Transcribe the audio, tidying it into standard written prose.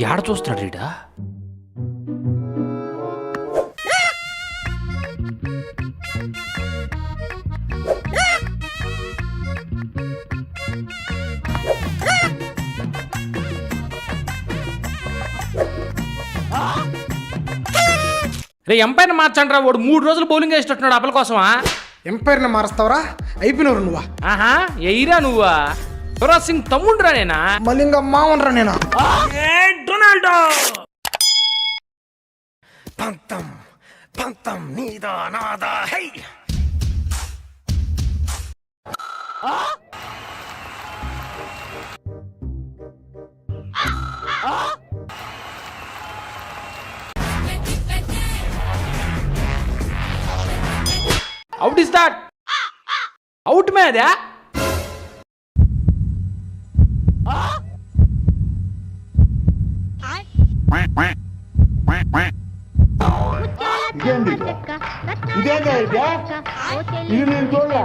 యాడ చూస్తున్నాడు రీడా? రే ఎంపైర్ మార్చండి రా, వాడు 3 రోజులు బౌలింగ్ వేసేటట్టున్నాడు అప్పల కోసమా? ఎంపైర్ని మారుస్తావరా? అయిపోయినవరు నువ్వా? ఆహా, ఎయిరా నువ్వా? యువరాజ్ సింగ్ తమ్ముండ్రా నేనా? మళ్ళీ ఇంకా మావనరా నేనా? డొనాల్డో పంతం పంతం నీదా నాదా హై. Out is that? అవుట్ మేదా? ఇదేంటి ఇది నేను చూడలే.